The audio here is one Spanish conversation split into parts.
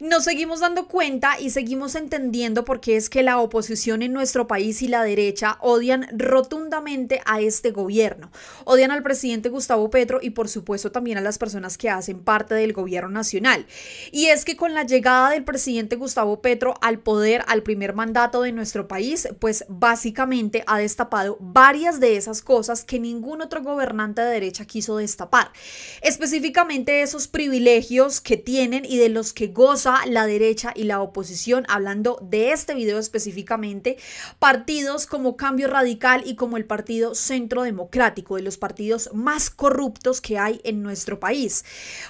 Nos seguimos dando cuenta y seguimos entendiendo por qué es que la oposición en nuestro país y la derecha odian rotundamente a este gobierno. Odian al presidente Gustavo Petro y por supuesto también a las personas que hacen parte del gobierno nacional. Y es que con la llegada del presidente Gustavo Petro al poder, al primer mandato de nuestro país, pues básicamente ha destapado varias de esas cosas que ningún otro gobernante de derecha quiso destapar. Específicamente esos privilegios que tienen y de los que goza la derecha y la oposición, hablando de este video específicamente, partidos como Cambio Radical y como el Partido Centro Democrático, de los partidos más corruptos que hay en nuestro país.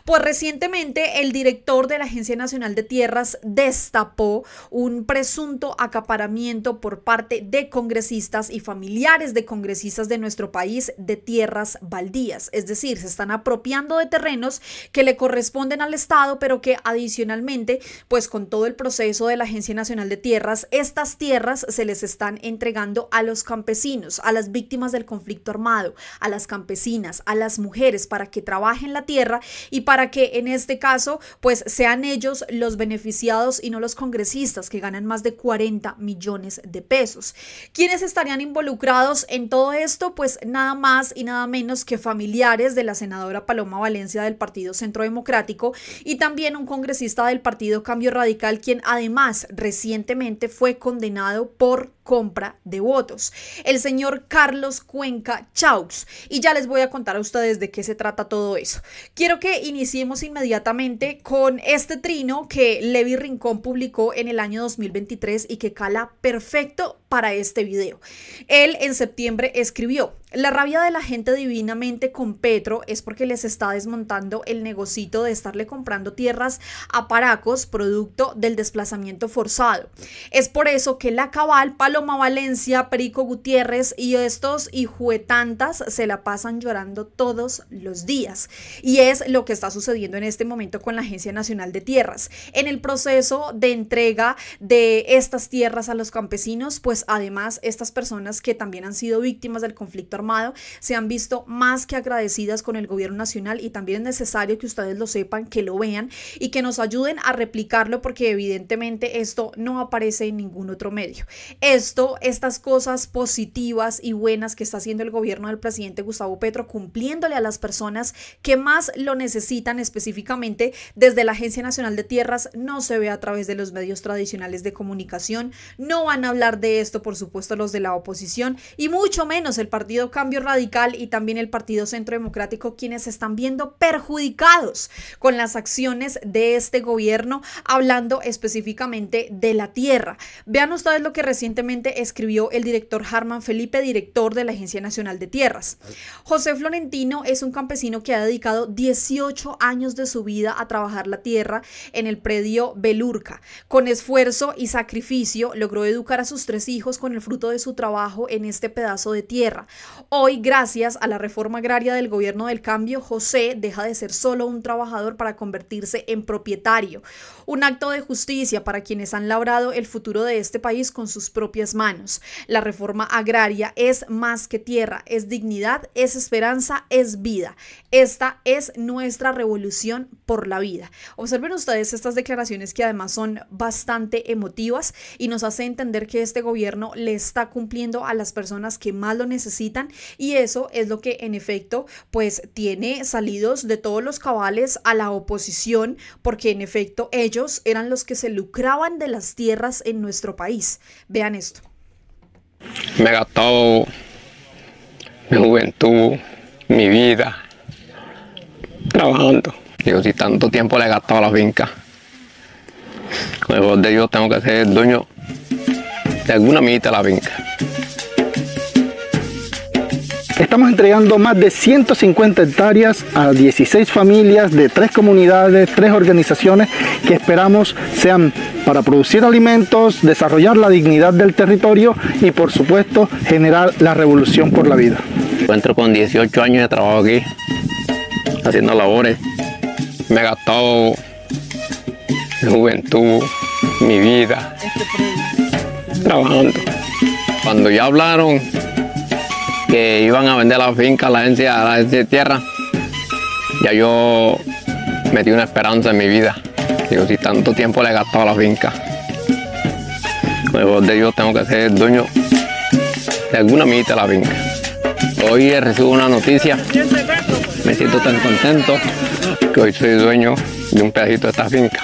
Pues recientemente el director de la Agencia Nacional de Tierras destapó un presunto acaparamiento por parte de congresistas y familiares de congresistas de nuestro país de tierras baldías, es decir, se están apropiando de terrenos que le corresponden al Estado, pero que adicionalmente, pues con todo el proceso de la Agencia Nacional de Tierras, estas tierras se les están entregando a los campesinos, a las víctimas del conflicto armado, a las campesinas, a las mujeres, para que trabajen la tierra y para que en este caso, pues sean ellos los beneficiados y no los congresistas que ganan más de 40 millones de pesos. ¿Quiénes estarían involucrados en todo esto? Pues nada más y nada menos que familiares de la senadora Paloma Valencia del Partido Centro Democrático y también un congresista del Partido Cambio Radical, quien además recientemente fue condenado por compra de votos, el señor Carlos Cuenca Chaux. Y ya les voy a contar a ustedes de qué se trata todo eso. Quiero que iniciemos inmediatamente con este trino que Levi Rincón publicó en el año 2023 y que cala perfecto para este video. Él en septiembre escribió: la rabia de la gente divinamente con Petro es porque les está desmontando el negocito de estarle comprando tierras a paracos producto del desplazamiento forzado. Es por eso que la cabal, Paloma Valencia, Perico Gutiérrez y estos hijuetantas se la pasan llorando todos los días. Y es lo que está sucediendo en este momento con la Agencia Nacional de Tierras. En el proceso de entrega de estas tierras a los campesinos, pues además estas personas que también han sido víctimas del conflicto armado se han visto más que agradecidas con el gobierno nacional, y también es necesario que ustedes lo sepan, que lo vean y que nos ayuden a replicarlo, porque evidentemente esto no aparece en ningún otro medio. Estas cosas positivas y buenas que está haciendo el gobierno del presidente Gustavo Petro, cumpliéndole a las personas que más lo necesitan, específicamente desde la Agencia Nacional de Tierras, no se ve a través de los medios tradicionales de comunicación. No van a hablar de esto, por supuesto, los de la oposición, y mucho menos el Partido Cambio Radical y también el Partido Centro Democrático, quienes se están viendo perjudicados con las acciones de este gobierno, hablando específicamente de la tierra. Vean ustedes lo que recientemente escribió el director Harman Felipe, director de la Agencia Nacional de Tierras. José Florentino es un campesino que ha dedicado 18 años de su vida a trabajar la tierra en el predio Belurca. Con esfuerzo y sacrificio logró educar a sus 3 hijos con el fruto de su trabajo en este pedazo de tierra. Hoy, gracias a la reforma agraria del gobierno del cambio, José deja de ser solo un trabajador para convertirse en propietario. Un acto de justicia para quienes han labrado el futuro de este país con sus propias manos. La reforma agraria es más que tierra, es dignidad, es esperanza, es vida. Esta es nuestra revolución por la vida. Observen ustedes estas declaraciones, que además son bastante emotivas y nos hace entender que este gobierno le está cumpliendo a las personas que más lo necesitan, y eso es lo que en efecto pues tiene salidos de todos los cabales a la oposición, porque en efecto ellos eran los que se lucraban de las tierras en nuestro país. Vean esto. Me he gastado mi juventud, mi vida, trabajando. Digo, si tanto tiempo le he gastado a la finca, con el favor de Dios tengo que ser dueño de alguna mitad de la finca. Estamos entregando más de 150 hectáreas a 16 familias de 3 comunidades, 3 organizaciones que esperamos sean para producir alimentos, desarrollar la dignidad del territorio y por supuesto generar la revolución por la vida. Encuentro con 18 años de trabajo aquí, haciendo labores. Me he gastado mi juventud, mi vida, trabajando. Cuando ya hablaron que iban a vender la finca a la agencia de tierra, ya yo metí una esperanza en mi vida. Digo, si tanto tiempo le he gastado a la finca, mejor de Dios tengo que ser dueño de alguna mitad de la finca. Hoy recibo una noticia, me siento tan contento que hoy soy dueño de un pedacito de esta finca.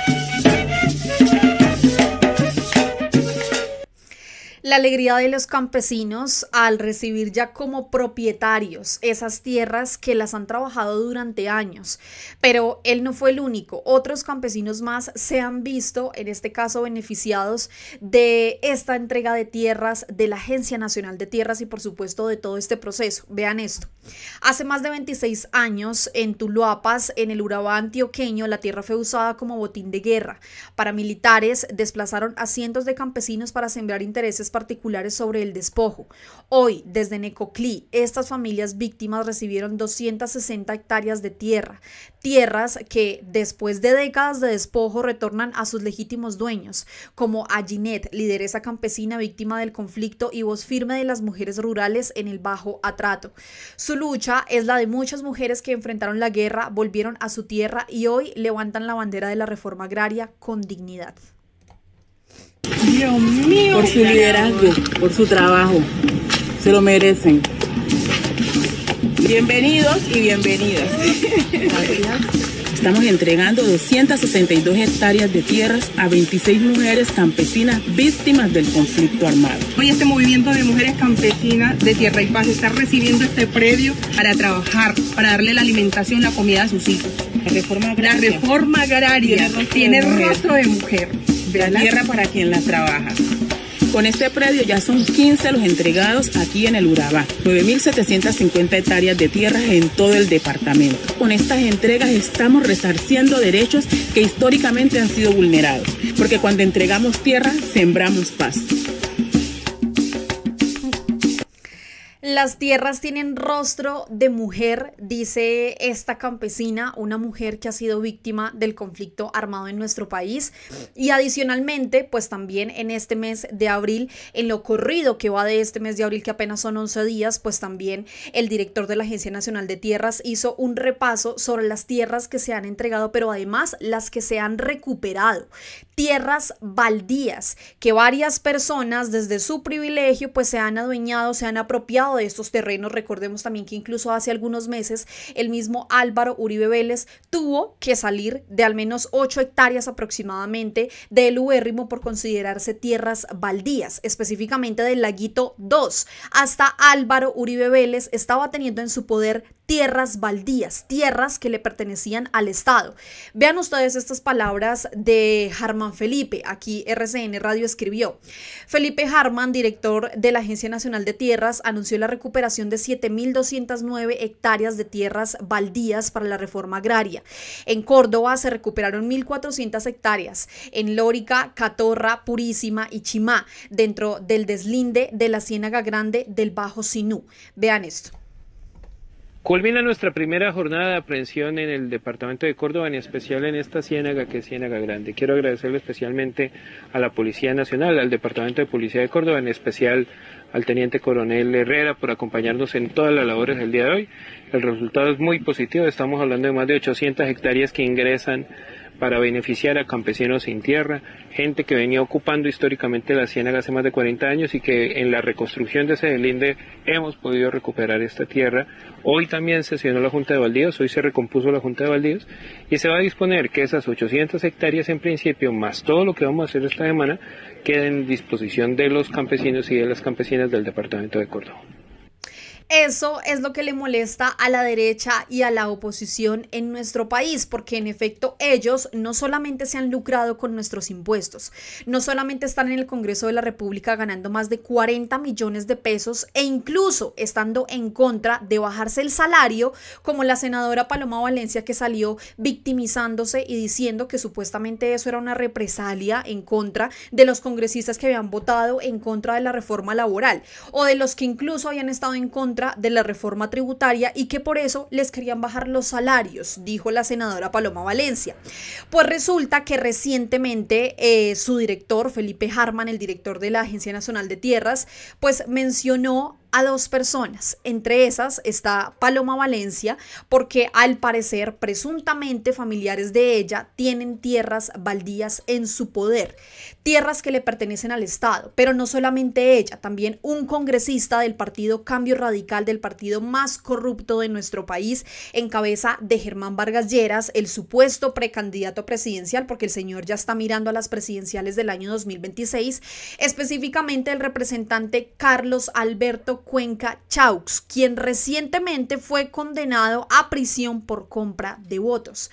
La alegría de los campesinos al recibir ya como propietarios esas tierras que las han trabajado durante años. Pero él no fue el único. Otros campesinos más se han visto, en este caso, beneficiados de esta entrega de tierras de la Agencia Nacional de Tierras y, por supuesto, de todo este proceso. Vean esto. Hace más de 26 años, en Tuluapas, en el Urabá antioqueño, la tierra fue usada como botín de guerra. Paramilitares desplazaron a cientos de campesinos para sembrar intereses particulares sobre el despojo. Hoy, desde Necoclí, estas familias víctimas recibieron 260 hectáreas de tierra, tierras que después de décadas de despojo retornan a sus legítimos dueños, como a Ginette, lideresa campesina víctima del conflicto y voz firme de las mujeres rurales en el Bajo Atrato. Su lucha es la de muchas mujeres que enfrentaron la guerra, volvieron a su tierra y hoy levantan la bandera de la reforma agraria con dignidad. Dios mío. Por su liderazgo, por su trabajo. Se lo merecen. Bienvenidos y bienvenidas. Estamos entregando 262 hectáreas de tierras a 26 mujeres campesinas víctimas del conflicto armado. Hoy este movimiento de mujeres campesinas de Tierra y Paz está recibiendo este predio para trabajar, para darle la alimentación, la comida a sus hijos. La reforma agraria tiene rostro de mujer. La tierra para quien la trabaja. Con este predio ya son 15 los entregados aquí en el Urabá, 9.750 hectáreas de tierras en todo el departamento. Con estas entregas estamos resarciendo derechos que históricamente han sido vulnerados, porque cuando entregamos tierra, sembramos paz. Las tierras tienen rostro de mujer, dice esta campesina, una mujer que ha sido víctima del conflicto armado en nuestro país. Y adicionalmente, pues también en este mes de abril, en lo corrido que va de este mes de abril, que apenas son 11 días, pues también el director de la Agencia Nacional de Tierras hizo un repaso sobre las tierras que se han entregado, pero además las que se han recuperado. Tierras baldías, que varias personas desde su privilegio pues se han adueñado, se han apropiado de estos terrenos. Recordemos también que incluso hace algunos meses el mismo Álvaro Uribe Vélez tuvo que salir de al menos 8 hectáreas aproximadamente del ubérrimo por considerarse tierras baldías, específicamente del Laguito 2. Hasta Álvaro Uribe Vélez estaba teniendo en su poder tierras baldías, tierras que le pertenecían al Estado. Vean ustedes estas palabras de Harman Felipe, aquí RCN Radio escribió. Felipe Harman, director de la Agencia Nacional de Tierras, anunció la recuperación de 7.209 hectáreas de tierras baldías para la reforma agraria. En Córdoba se recuperaron 1.400 hectáreas, en Lórica, Catorra, Purísima y Chimá, dentro del deslinde de la Ciénaga Grande del Bajo Sinú. Vean esto. Culmina nuestra primera jornada de aprehensión en el departamento de Córdoba, en especial en esta ciénaga que es Ciénaga Grande. Quiero agradecerle especialmente a la Policía Nacional, al Departamento de Policía de Córdoba, en especial al Teniente Coronel Herrera por acompañarnos en todas las labores del día de hoy. El resultado es muy positivo, estamos hablando de más de 800 hectáreas que ingresan para beneficiar a campesinos sin tierra, gente que venía ocupando históricamente la ciénaga hace más de 40 años y que en la reconstrucción de ese deslinde hemos podido recuperar esta tierra. Hoy también sesionó la Junta de Baldíos, hoy se recompuso la Junta de Baldíos y se va a disponer que esas 800 hectáreas en principio, más todo lo que vamos a hacer esta semana, queden en disposición de los campesinos y de las campesinas del departamento de Córdoba. Eso es lo que le molesta a la derecha y a la oposición en nuestro país, porque en efecto ellos no solamente se han lucrado con nuestros impuestos, no solamente están en el Congreso de la República ganando más de 40 millones de pesos e incluso estando en contra de bajarse el salario, como la senadora Paloma Valencia, que salió victimizándose y diciendo que supuestamente eso era una represalia en contra de los congresistas que habían votado en contra de la reforma laboral o de los que incluso habían estado en contra de la reforma tributaria y que por eso les querían bajar los salarios, dijo la senadora Paloma Valencia. Pues resulta que recientemente su director, Felipe Harman, el director de la Agencia Nacional de Tierras, pues mencionó a 2 personas. Entre esas está Paloma Valencia, porque al parecer, presuntamente, familiares de ella tienen tierras baldías en su poder, tierras que le pertenecen al Estado. Pero no solamente ella, también un congresista del partido Cambio Radical, del partido más corrupto de nuestro país, en cabeza de Germán Vargas Lleras, el supuesto precandidato presidencial, porque el señor ya está mirando a las presidenciales del año 2026, específicamente el representante Carlos Alberto Cuenca Chaux, quien recientemente fue condenado a prisión por compra de votos.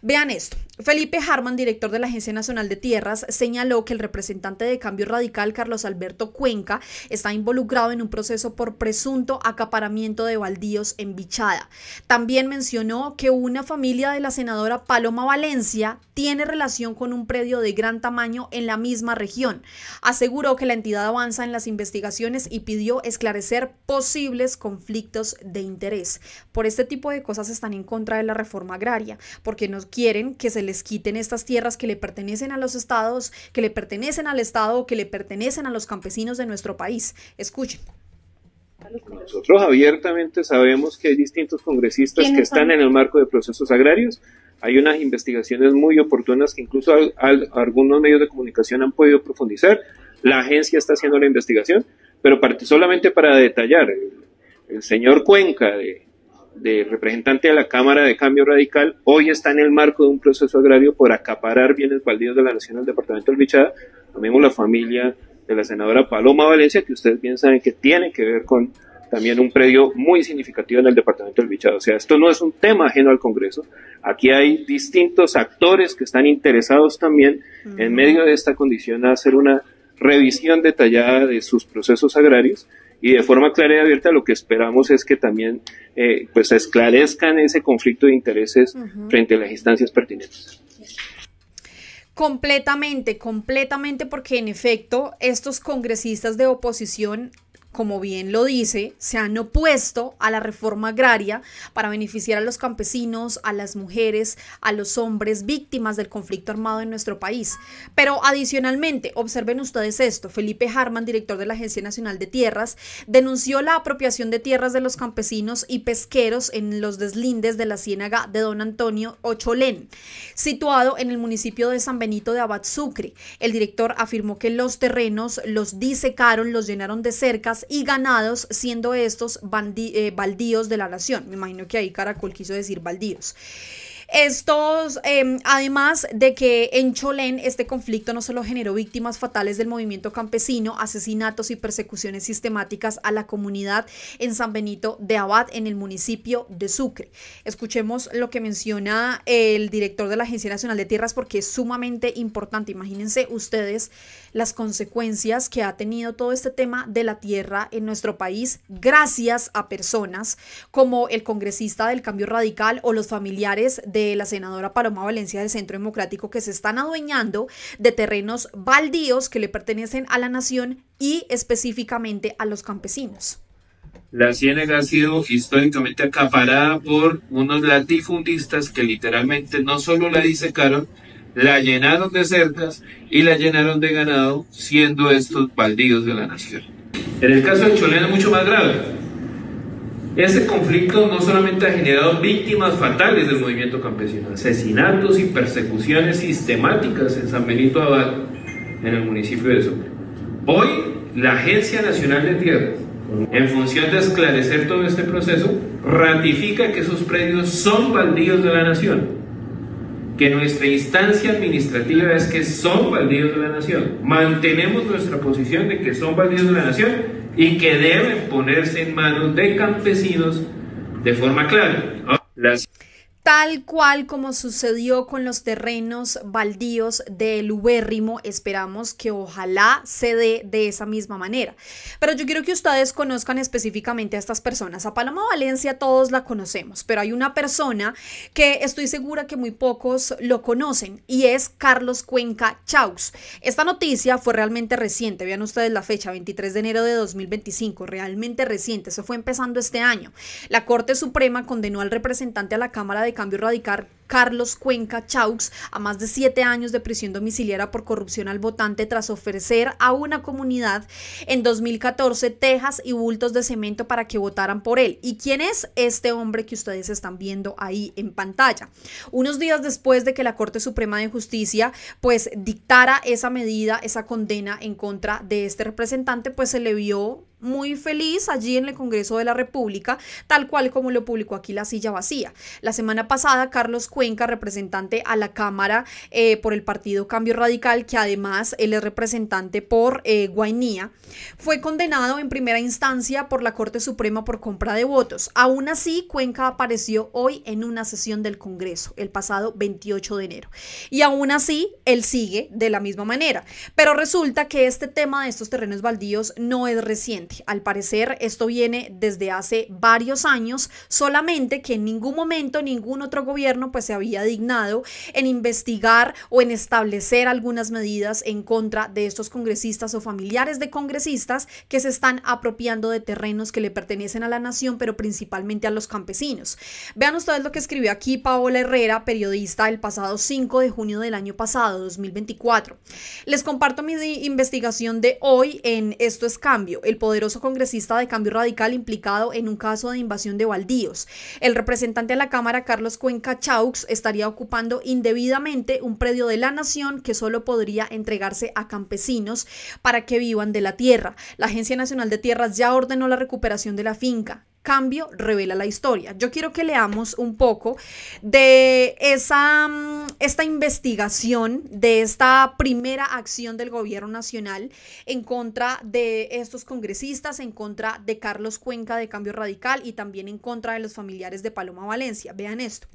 Vean esto. Felipe Harman, director de la Agencia Nacional de Tierras, señaló que el representante de Cambio Radical, Carlos Alberto Cuenca, está involucrado en un proceso por presunto acaparamiento de baldíos en Bichada. También mencionó que una familia de la senadora Paloma Valencia tiene relación con un predio de gran tamaño en la misma región. Aseguró que la entidad avanza en las investigaciones y pidió esclarecer posibles conflictos de interés. Por este tipo de cosas están en contra de la reforma agraria, porque no quieren que se les quiten estas tierras que le pertenecen a los estados, que le pertenecen al Estado o que le pertenecen a los campesinos de nuestro país. Escuchen. Nosotros abiertamente sabemos que hay distintos congresistas que están en el marco de procesos agrarios. Hay unas investigaciones muy oportunas que incluso algunos medios de comunicación han podido profundizar. La agencia está haciendo la investigación, pero solamente para detallar, el señor Cuenca, de representante de la Cámara de Cambio Radical, hoy está en el marco de un proceso agrario por acaparar bienes baldíos de la nación al departamento del Bichada. También la familia de la senadora Paloma Valencia, que ustedes bien saben que tiene que ver con también un predio muy significativo en el departamento del Bichada. O sea, esto no es un tema ajeno al Congreso. Aquí hay distintos actores que están interesados también en medio de esta condición a hacer una revisión detallada de sus procesos agrarios. Y de forma clara y abierta lo que esperamos es que también pues esclarezcan ese conflicto de intereses frente a las instancias pertinentes. Completamente, porque en efecto estos congresistas de oposición, como bien lo dice, se han opuesto a la reforma agraria para beneficiar a los campesinos, a las mujeres, a los hombres víctimas del conflicto armado en nuestro país. Pero adicionalmente, observen ustedes esto, Felipe Harman, director de la Agencia Nacional de Tierras, denunció la apropiación de tierras de los campesinos y pesqueros en los deslindes de la ciénaga de Don Antonio Ocholén, situado en el municipio de San Benito de Abad Sucre. El director afirmó que los terrenos los disecaron, los llenaron de cercas y ganados, siendo estos baldíos de la nación. Me imagino que ahí Caracol quiso decir baldíos. Estos, además de que en Cholén este conflicto no solo generó víctimas fatales del movimiento campesino, asesinatos y persecuciones sistemáticas a la comunidad en San Benito de Abad, en el municipio de Sucre. Escuchemos lo que menciona el director de la Agencia Nacional de Tierras, porque es sumamente importante. Imagínense ustedes las consecuencias que ha tenido todo este tema de la tierra en nuestro país, gracias a personas como el congresista del Cambio Radical o los familiares de la senadora Paloma Valencia del Centro Democrático, que se están adueñando de terrenos baldíos que le pertenecen a la nación y específicamente a los campesinos. La ciénaga ha sido históricamente acaparada por unos latifundistas que literalmente no solo la disecaron, la llenaron de cercas y la llenaron de ganado, siendo estos baldíos de la nación. En el caso de Cholén es mucho más grave. Este conflicto no solamente ha generado víctimas fatales del movimiento campesino, asesinatos y persecuciones sistemáticas en San Benito Abad, en el municipio de Sucre. Hoy, la Agencia Nacional de Tierras, en función de esclarecer todo este proceso, ratifica que esos predios son baldíos de la nación, que nuestra instancia administrativa es que son baldíos de la nación. Mantenemos nuestra posición de que son baldíos de la nación y que deben ponerse en manos de campesinos de forma clara. Tal cual como sucedió con los terrenos baldíos del ubérrimo, esperamos que ojalá se dé de esa misma manera. Pero yo quiero que ustedes conozcan específicamente a estas personas. A Paloma Valencia todos la conocemos, pero hay una persona que estoy segura que muy pocos lo conocen y es Carlos Cuenca Chaux. Esta noticia fue realmente reciente, vean ustedes la fecha, 23 de enero de 2025, realmente reciente, se fue empezando este año. La Corte Suprema condenó al representante a la Cámara de Cambio Radical, Carlos Cuenca Chaux a más de 7 años de prisión domiciliaria por corrupción al votante tras ofrecer a una comunidad en 2014 tejas y bultos de cemento para que votaran por él. ¿Y quién es este hombre que ustedes están viendo ahí en pantalla? Unos días después de que la Corte Suprema de Justicia pues dictara esa medida, esa condena en contra de este representante, pues se le vio muy feliz allí en el Congreso de la República, tal cual como lo publicó aquí La Silla Vacía. La semana pasada, Carlos Cuenca, representante a la Cámara por el partido Cambio Radical, que además él es representante por Guainía, fue condenado en primera instancia por la Corte Suprema por compra de votos. Aún así, Cuenca apareció hoy en una sesión del Congreso, el pasado 28 de enero. Y aún así, él sigue de la misma manera. Pero resulta que este tema de estos terrenos baldíos no es reciente. Al parecer esto viene desde hace varios años, solamente que en ningún momento ningún otro gobierno pues se había dignado en investigar o en establecer algunas medidas en contra de estos congresistas o familiares de congresistas que se están apropiando de terrenos que le pertenecen a la nación, pero principalmente a los campesinos. Vean ustedes lo que escribió aquí Paola Herrera, periodista, el pasado 5 de junio del año pasado, 2024. Les comparto mi investigación de hoy en Esto es Cambio, el poderoso congresista de Cambio Radical implicado en un caso de invasión de baldíos. El representante de la Cámara, Carlos Cuenca Chaux, estaría ocupando indebidamente un predio de la nación que solo podría entregarse a campesinos para que vivan de la tierra. La Agencia Nacional de Tierras ya ordenó la recuperación de la finca. Cambio revela la historia. Yo quiero que leamos un poco de esta investigación, de esta primera acción del gobierno nacional en contra de estos congresistas, en contra de Carlos Cuenca de Cambio Radical y también en contra de los familiares de Paloma Valencia. Vean esto.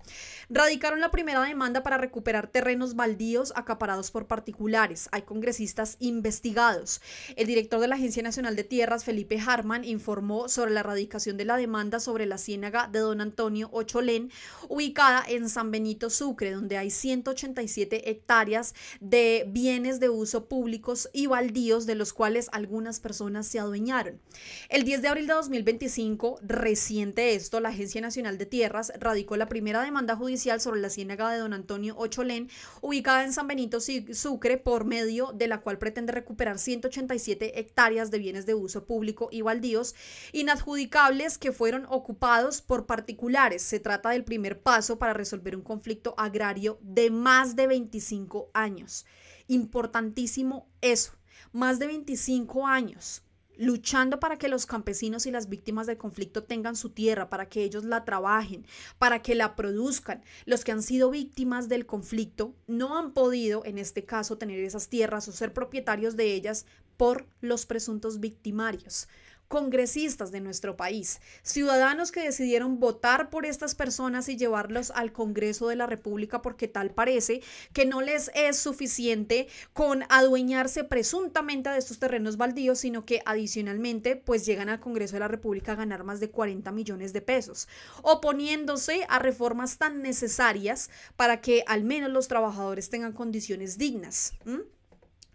Radicaron la primera demanda para recuperar terrenos baldíos acaparados por particulares. Hay congresistas investigados. El director de la Agencia Nacional de Tierras, Felipe Harman, informó sobre la radicación de la demanda sobre la ciénaga de Don Antonio Ocholén, ubicada en San Benito, Sucre, donde hay 187 hectáreas de bienes de uso públicos y baldíos, de los cuales algunas personas se adueñaron. El 10 de abril de 2025, reciente esto, la Agencia Nacional de Tierras radicó la primera demanda judicial sobre la ciénaga de Don Antonio Ocholén, ubicada en San Benito, Sucre, por medio de la cual pretende recuperar 187 hectáreas de bienes de uso público y baldíos inadjudicables que fueron ocupados por particulares. Se trata del primer paso para resolver un conflicto agrario de más de 25 años. Importantísimo eso, más de 25 años luchando para que los campesinos y las víctimas del conflicto tengan su tierra, para que ellos la trabajen, para que la produzcan. Los que han sido víctimas del conflicto no han podido, en este caso, tener esas tierras o ser propietarios de ellas por los presuntos victimarios. Congresistas de nuestro país, ciudadanos que decidieron votar por estas personas y llevarlos al Congreso de la República porque tal parece que no les es suficiente con adueñarse presuntamente de estos terrenos baldíos, sino que adicionalmente pues llegan al Congreso de la República a ganar más de 40 millones de pesos, oponiéndose a reformas tan necesarias para que al menos los trabajadores tengan condiciones dignas.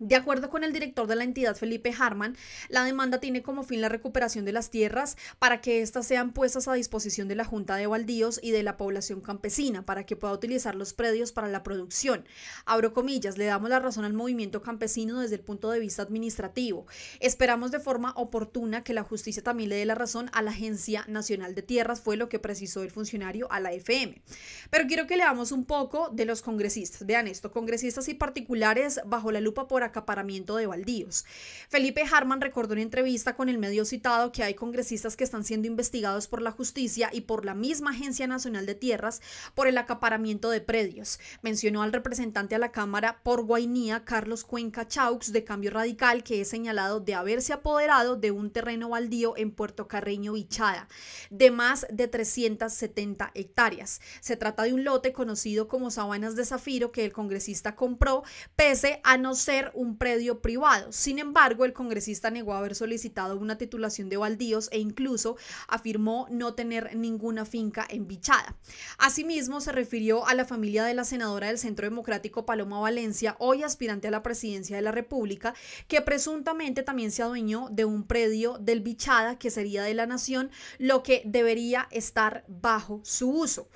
De acuerdo con el director de la entidad, Felipe Harman, la demanda tiene como fin la recuperación de las tierras para que éstas sean puestas a disposición de la Junta de Baldíos y de la población campesina para que pueda utilizar los predios para la producción. Abro comillas, le damos la razón al movimiento campesino desde el punto de vista administrativo. Esperamos de forma oportuna que la justicia también le dé la razón a la Agencia Nacional de Tierras, fue lo que precisó el funcionario a la FM. Pero quiero que leamos un poco de los congresistas. Vean esto, congresistas y particulares bajo la lupa por acaparamiento de baldíos. Felipe Harman recordó en entrevista con el medio citado que hay congresistas que están siendo investigados por la justicia y por la misma Agencia Nacional de Tierras por el acaparamiento de predios. Mencionó al representante a la Cámara por Guainía, Carlos Cuenca Chaux, de Cambio Radical, que es señalado de haberse apoderado de un terreno baldío en Puerto Carreño, Vichada, de más de 370 hectáreas. Se trata de un lote conocido como Sabanas de Zafiro que el congresista compró, pese a no ser un predio privado. Sin embargo, el congresista negó haber solicitado una titulación de baldíos e incluso afirmó no tener ninguna finca en Vichada. Asimismo, se refirió a la familia de la senadora del Centro Democrático Paloma Valencia, hoy aspirante a la presidencia de la República, que presuntamente también se adueñó de un predio del Vichada que sería de la nación, lo que debería estar bajo su uso.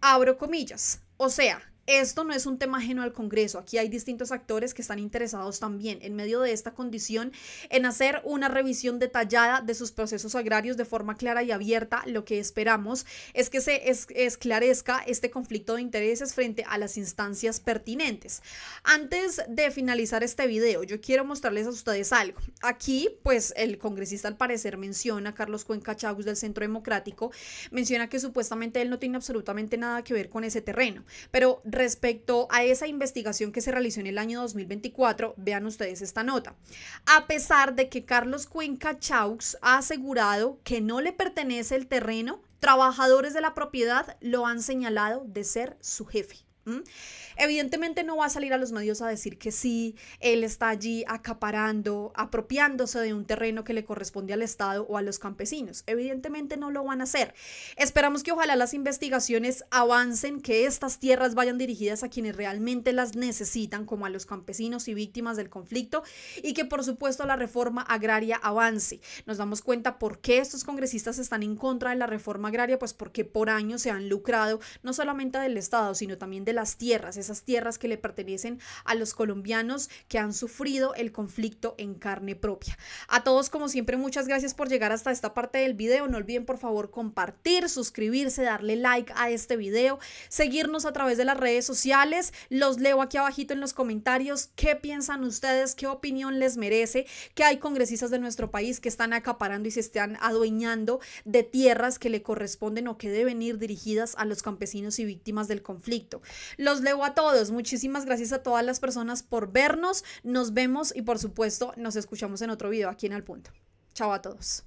Abro comillas. O sea, esto no es un tema ajeno al Congreso. Aquí hay distintos actores que están interesados también, en medio de esta condición, en hacer una revisión detallada de sus procesos agrarios de forma clara y abierta. Lo que esperamos es que se esclarezca este conflicto de intereses frente a las instancias pertinentes. Antes de finalizar este video, yo quiero mostrarles a ustedes algo. Aquí, pues, el congresista al parecer menciona, Carlos Cuenca Chaux del Centro Democrático, menciona que supuestamente él no tiene absolutamente nada que ver con ese terreno, pero respecto a esa investigación que se realizó en el año 2024, vean ustedes esta nota. A pesar de que Carlos Cuenca Chaux ha asegurado que no le pertenece el terreno, trabajadores de la propiedad lo han señalado de ser su jefe. Evidentemente no va a salir a los medios a decir que sí, él está allí acaparando, apropiándose de un terreno que le corresponde al Estado o a los campesinos. Evidentemente no lo van a hacer. Esperamos que ojalá las investigaciones avancen, que estas tierras vayan dirigidas a quienes realmente las necesitan, como a los campesinos y víctimas del conflicto, y que por supuesto la reforma agraria avance. Nos damos cuenta por qué estos congresistas están en contra de la reforma agraria, pues porque por años se han lucrado no solamente del Estado, sino también de las tierras, esas tierras que le pertenecen a los colombianos que han sufrido el conflicto en carne propia. A todos, como siempre, muchas gracias por llegar hasta esta parte del video. No olviden por favor compartir, suscribirse, darle like a este video, seguirnos a través de las redes sociales. Los leo aquí abajito en los comentarios. ¿Qué piensan ustedes? ¿Qué opinión les merece que hay congresistas de nuestro país que están acaparando y se están adueñando de tierras que le corresponden o que deben ir dirigidas a los campesinos y víctimas del conflicto? Los leo a todos. Muchísimas gracias a todas las personas por vernos. Nos vemos y por supuesto nos escuchamos en otro video aquí en Al Punto. Chao a todos.